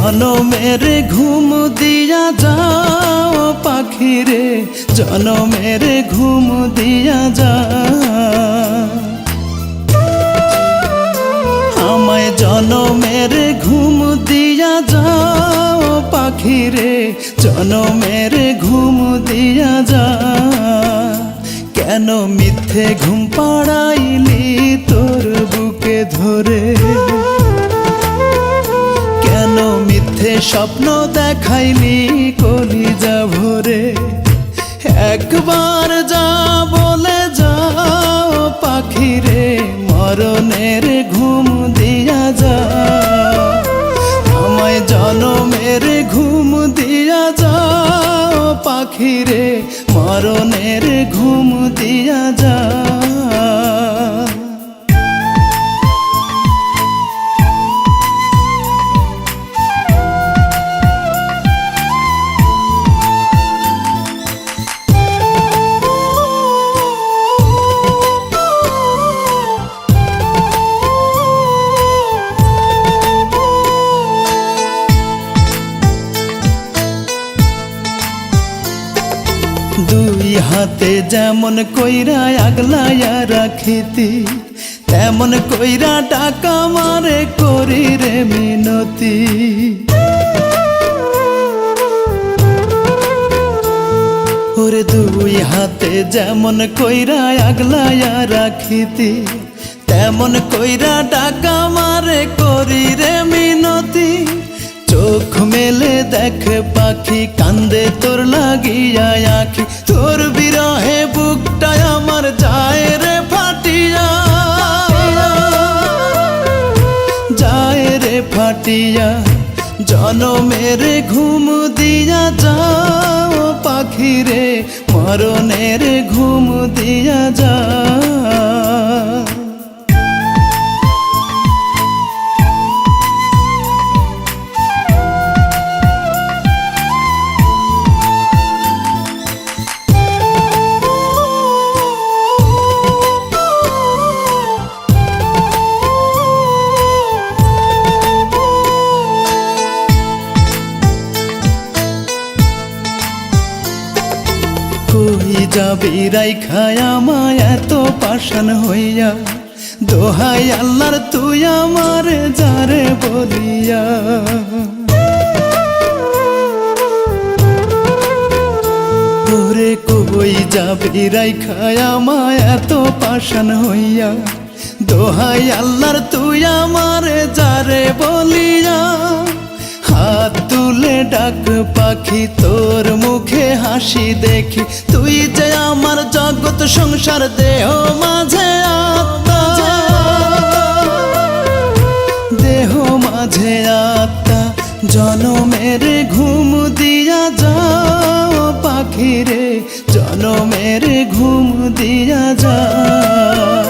জনমের ঘুম দিয়া যাও পাখি রে, জনমের ঘুম দিয়া যাও। আমায় জনমের ঘুম দিয়া যাও পাখি রে, জনমের ঘুম দিয়া যাও। কেন মিথ্যে ঘুম পাড়াইলি তোর বুকে ধরে, কেন মিথ্যে স্বপ্ন দেখাইলি কলিজা ভরে। একবার যা বলে যাও পাখি রে, মরণের ঘুম দিয়া যাও। আমায় জনমের ঘুম দিয়া যাও পাখি রে, মরণের ঘুম দিয়া যাও। দুই হাতে যেমন কইরা আগলাইয়া রাখিতি, তেমন কইরা টাকা মারে করি রে মিনতি। ওরে দুই হাতে যেমন কইরা আগলাইয়া রাখিতি, তেমন কইরা টাকা মারে করি রে মিনতি। চোখ মেলে দেখ পাখি, কান্দে তোর লাগিয়া আখি, তোর বিরহে বুকটা আমার যায় রে ফাটিয়া, যায় রে ফাটিয়া। জনমের ঘুম দিয়া যাও পাখি রে, মরণের ঘুম দিয়া যাও। কই যাবি রাইখায় আমায় এত পাষাণ হইয়া, দোহাই আল্লাহর তুই আমার যারে বলিয়া। তোরে কই যাবি রাইখায় আমায় এত পাষাণ হইয়া, দোহাই আল্লাহর তুই আমার যারে বলিয়া। হাত তুলে ডাক পাখি, তোর মুখে হাসি দেখি, তুই যে আমার জগৎ সংসার দেহ মাঝে আত্মা, দেহ মাঝে আত্মা। জনমের ঘুম দিয়া যাও পাখি রে, জনমের ঘুম দিয়া যাও।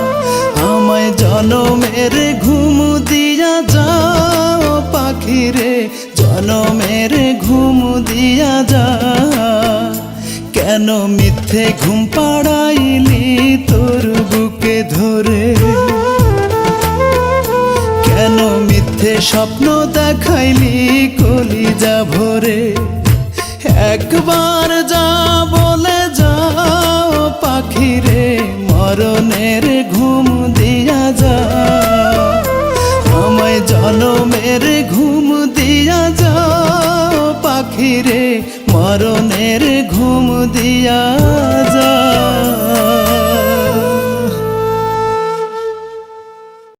আমায় জনমের ঘুম দিয়া যাও পাখি রে, জনমের ঘুম দিয়া যাও। কেন মিথ্যে ঘুম পাড়াইলি তোর বুকে ধরে, কেন মিথ্যে স্বপ্ন দেখাইলি কলিজা ভরে। একবার যা বলে যাও পাখি রে, মরণের ঘুম দিয়া যাও। আমায় জনমের ঘুম দিয়া যাও পাখি রে, মরণের ঘুম দিয়া যাও।